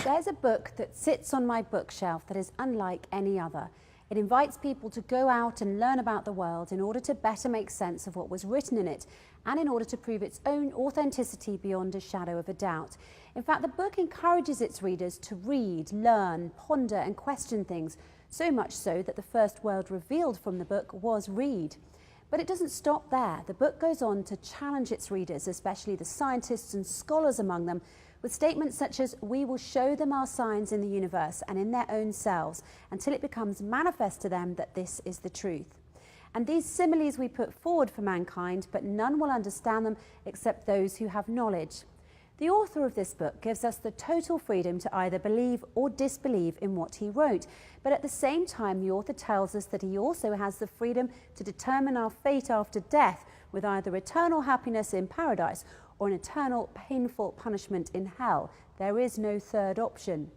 There's a book that sits on my bookshelf that is unlike any other. It invites people to go out and learn about the world in order to better make sense of what was written in it and in order to prove its own authenticity beyond a shadow of a doubt. In fact, the book encourages its readers to read, learn, ponder and question things, so much so that the first word revealed from the book was read. But it doesn't stop there. The book goes on to challenge its readers, especially the scientists and scholars among them, with statements such as, "We will show them our signs in the universe and in their own selves until it becomes manifest to them that this is the truth." And these similes we put forward for mankind, but none will understand them except those who have knowledge. The author of this book gives us the total freedom to either believe or disbelieve in what he wrote, but at the same time the author tells us that he also has the freedom to determine our fate after death, with either eternal happiness in paradise or an eternal painful punishment in hell. There is no third option.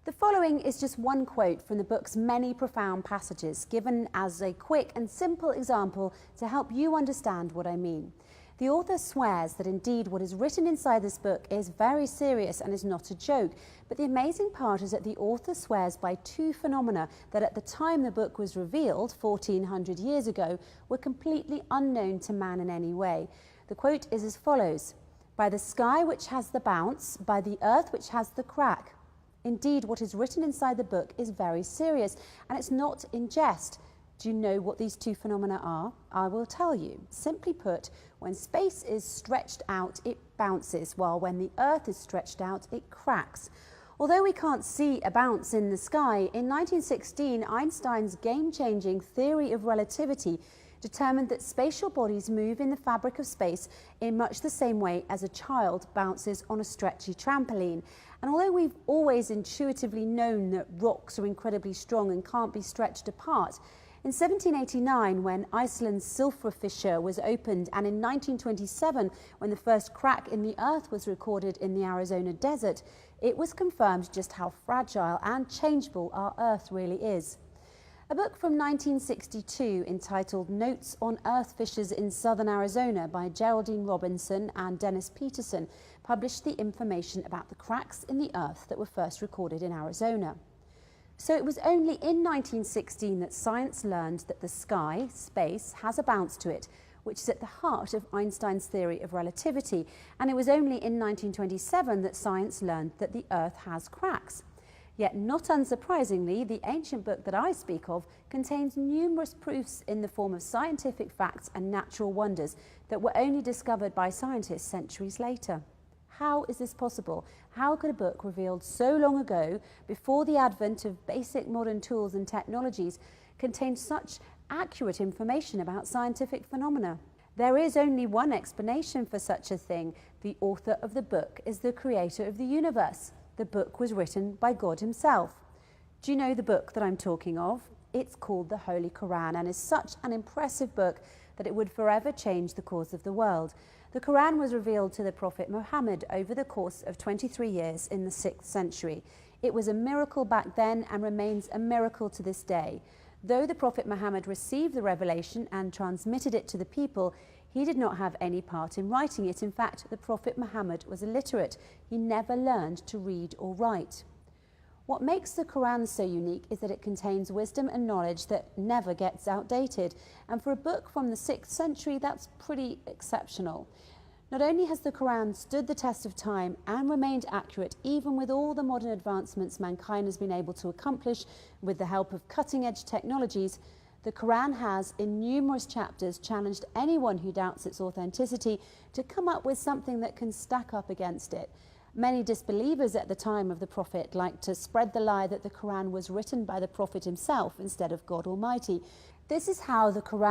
The following is just one quote from the book's many profound passages, given as a quick and simple example to help you understand what I mean. The author swears that indeed what is written inside this book is very serious and is not a joke, but the amazing part is that the author swears by two phenomena that at the time the book was revealed, 1400 years ago, were completely unknown to man in any way. The quote is as follows: "By the sky which has the bounce, by the earth which has the crack." Indeed, what is written inside the book is very serious, and it's not in jest. Do you know what these two phenomena are? I will tell you. Simply put, when space is stretched out, it bounces, while when the earth is stretched out, it cracks. Although we can't see a bounce in the sky, in 1916, Einstein's game-changing theory of relativity determined that spatial bodies move in the fabric of space in much the same way as a child bounces on a stretchy trampoline. And although we've always intuitively known that rocks are incredibly strong and can't be stretched apart, in 1789, when Iceland's sulfur fissure was opened, and in 1927, when the first crack in the earth was recorded in the Arizona desert, it was confirmed just how fragile and changeable our earth really is. A book from 1962 entitled Notes on Earth Fissures in Southern Arizona by Geraldine Robinson and Dennis Peterson published the information about the cracks in the earth that were first recorded in Arizona. So it was only in 1916 that science learned that the sky, space, has a bounce to it, which is at the heart of Einstein's theory of relativity. And it was only in 1927 that science learned that the earth has cracks. Yet, not unsurprisingly, the ancient book that I speak of contains numerous proofs in the form of scientific facts and natural wonders that were only discovered by scientists centuries later. How is this possible? How could a book revealed so long ago, before the advent of basic modern tools and technologies, contain such accurate information about scientific phenomena? There is only one explanation for such a thing. The author of the book is the creator of the universe. The book was written by God himself. Do you know the book that I'm talking of? It's called the Holy Quran and is such an impressive book that it would forever change the course of the world. The Quran was revealed to the Prophet Muhammad over the course of 23 years in the 6th century. It was a miracle back then and remains a miracle to this day. Though the Prophet Muhammad received the revelation and transmitted it to the people, he did not have any part in writing it. In fact, the Prophet Muhammad was illiterate. He never learned to read or write. What makes the Quran so unique is that it contains wisdom and knowledge that never gets outdated. And for a book from the 6th century, that's pretty exceptional. Not only has the Quran stood the test of time and remained accurate even with all the modern advancements mankind has been able to accomplish with the help of cutting-edge technologies, the Quran has, in numerous chapters, challenged anyone who doubts its authenticity to come up with something that can stack up against it. Many disbelievers at the time of the Prophet liked to spread the lie that the Quran was written by the Prophet himself instead of God Almighty. This is how the Quran